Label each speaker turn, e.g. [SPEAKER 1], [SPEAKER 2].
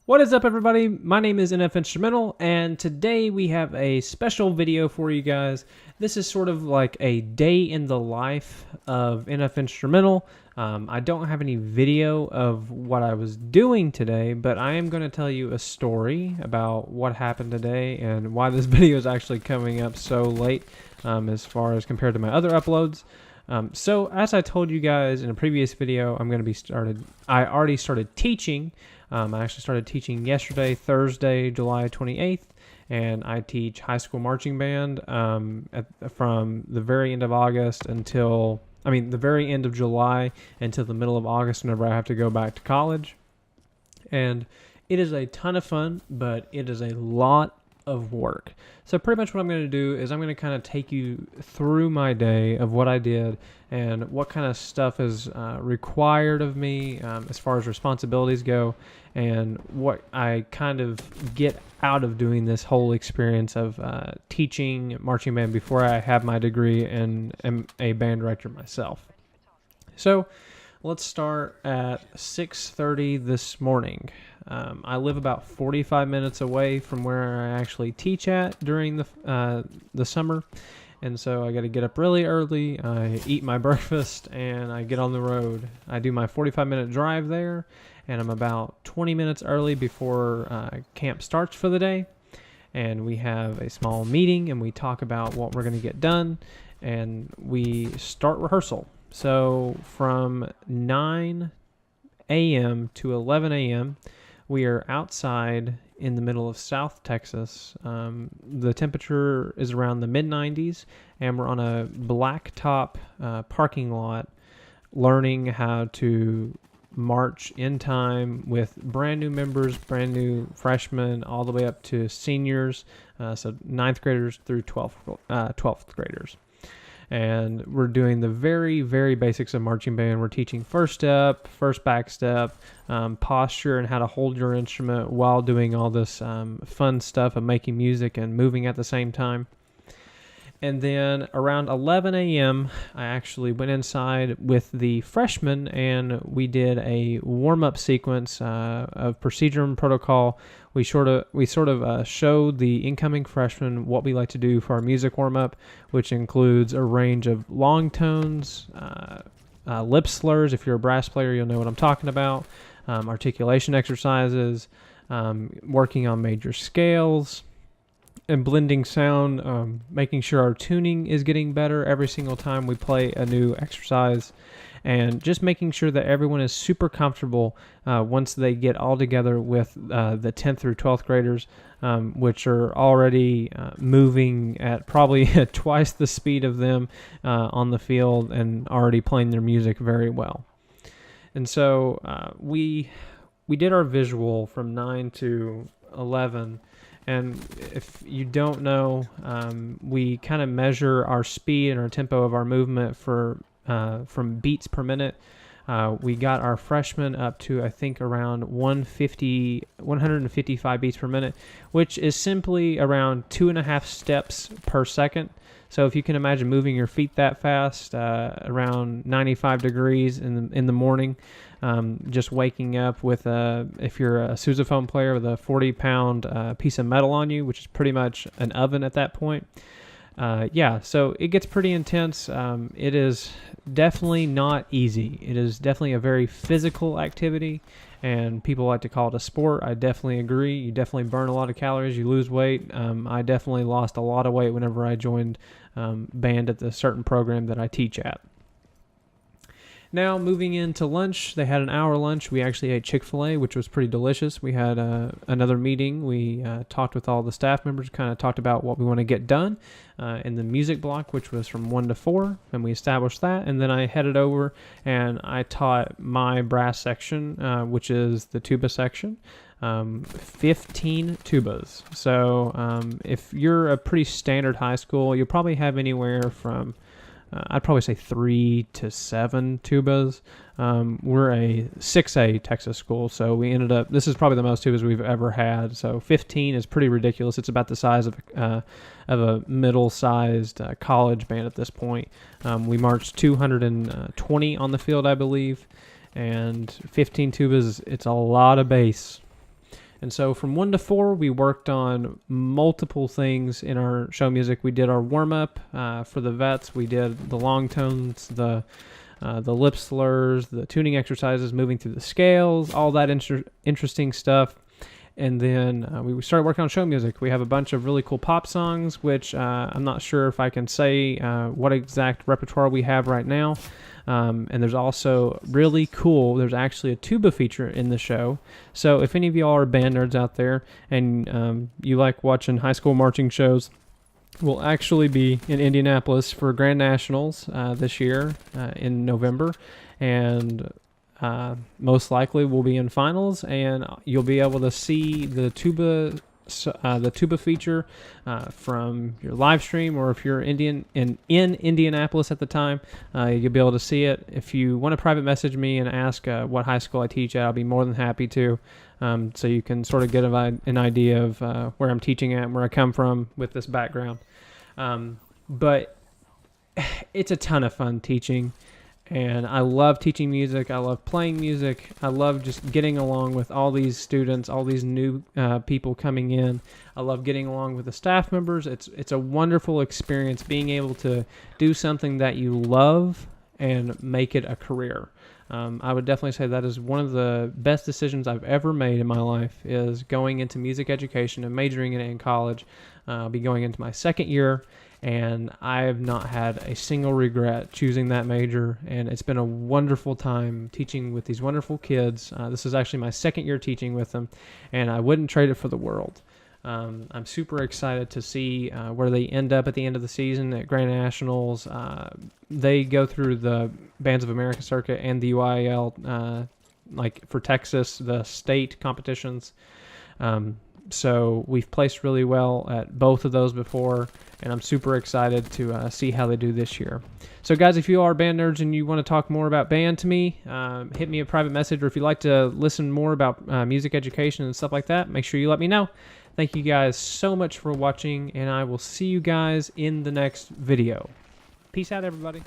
[SPEAKER 1] What is up, everybody? My name is NF Instrumental, and today we have a special video for you guys. This is sort of like a day in the life of NF Instrumental. I don't have any video of what I was doing today, but I am going to tell you a story about what happened today and why this video is actually coming up so late as far as compared to my other uploads. So as I told you guys in a previous video, I already started teaching. I actually started teaching yesterday, Thursday, July 28th, and I teach high school marching band from the very end of the very end of July until the middle of August whenever I have to go back to college. And it is a ton of fun, but it is a lot of work. So pretty much what I'm going to do is I'm going to kind of take you through my day of what I did and what kind of stuff is required of me as far as responsibilities go, and what I kind of get out of doing this whole experience of teaching marching band before I have my degree and am a band director myself. So let's start at 6:30 this morning. I live about 45 minutes away from where I actually teach at during the summer, and so I got to get up really early. I eat my breakfast and I get on the road. I do my 45-minute drive there, and I'm about 20 minutes early before camp starts for the day. And we have a small meeting and we talk about what we're going to get done, and we start rehearsal. So from 9 a.m. to 11 a.m., we are outside in the middle of South Texas. The temperature is around the mid-90s, and we're on a blacktop parking lot learning how to march in time with brand new members, brand new freshmen, all the way up to seniors, so 9th graders through 12th graders. And we're doing the very, very basics of marching band. We're teaching first step, first back step, posture, and how to hold your instrument while doing all this fun stuff of making music and moving at the same time. And then around 11 a.m., I actually went inside with the freshmen and we did a warm-up sequence of procedure and protocol. We sort of showed the incoming freshmen what we like to do for our music warm-up, which includes a range of long tones, lip slurs. If you're a brass player, you'll know what I'm talking about. Articulation exercises, working on major scales, and blending sound, making sure our tuning is getting better every single time we play a new exercise, and just making sure that everyone is super comfortable once they get all together with the 10th through 12th graders, which are already moving at probably twice the speed of them on the field and already playing their music very well. And so we did our visual from 9 to 11. And if you don't know, we kind of measure our speed and our tempo of our movement from beats per minute. We got our freshmen up to, I think, around 155 beats per minute, which is simply around 2.5 steps per second. So if you can imagine moving your feet that fast, around 95 degrees in the morning, just waking up with if you're a sousaphone player, with a 40-pound piece of metal on you, which is pretty much an oven at that point. So it gets pretty intense. It is definitely not easy. It is definitely a very physical activity, and people like to call it a sport. I definitely agree. You definitely burn a lot of calories. You lose weight. I definitely lost a lot of weight whenever I joined band at the certain program that I teach at. Now, moving into lunch, they had an hour lunch. We actually ate Chick-fil-A, which was pretty delicious. We had another meeting. We talked with all the staff members, kind of talked about what we want to get done in the music block, which was from 1 to 4, and we established that. And then I headed over and I taught my brass section, which is the tuba section. 15 tubas. So if you're a pretty standard high school, you'll probably have anywhere from I'd probably say 3 to 7 tubas. We're a 6A Texas school, so we ended up, this is probably the most tubas we've ever had. So 15 is pretty ridiculous. It's about the size of a middle-sized college band at this point. We marched 220 on the field, I believe, and 15 tubas, it's a lot of bass. And so from 1 to 4, we worked on multiple things in our show music. We did our warm-up for the vets. We did the long tones, the lip slurs, the tuning exercises, moving through the scales, all that interesting stuff. And then we started working on show music. We have a bunch of really cool pop songs, which I'm not sure if I can say what exact repertoire we have right now. And there's also really cool, there's actually a tuba feature in the show. So if any of y'all are band nerds out there and you like watching high school marching shows, we'll actually be in Indianapolis for Grand Nationals this year in November. And most likely we'll be in finals, and you'll be able to see the tuba feature from your live stream, or if you're in Indianapolis at the time, you'll be able to see it. If you want to private message me and ask what high school I teach at, I'll be more than happy to, so you can sort of get an idea of where I'm teaching at and where I come from with this background. But it's a ton of fun teaching. And I love teaching music. I love playing music. I love just getting along with all these students, all these new people coming in. I love getting along with the staff members. It's a wonderful experience being able to do something that you love and make it a career. I would definitely say that is one of the best decisions I've ever made in my life, is going into music education and majoring in it in college. I'll be going into my second year, and I have not had a single regret choosing that major, and it's been a wonderful time teaching with these wonderful kids. This is actually my second year teaching with them, and I wouldn't trade it for the world. I'm super excited to see where they end up at the end of the season at Grand Nationals. They go through the Bands of America circuit and the UIL, like for Texas, the state competitions. So we've placed really well at both of those before, and I'm super excited to see how they do this year. So guys, if you are band nerds and you want to talk more about band to me, hit me a private message, or if you'd like to listen more about music education and stuff like that, make sure you let me know. Thank you guys so much for watching, and I will see you guys in the next video. Peace out, everybody.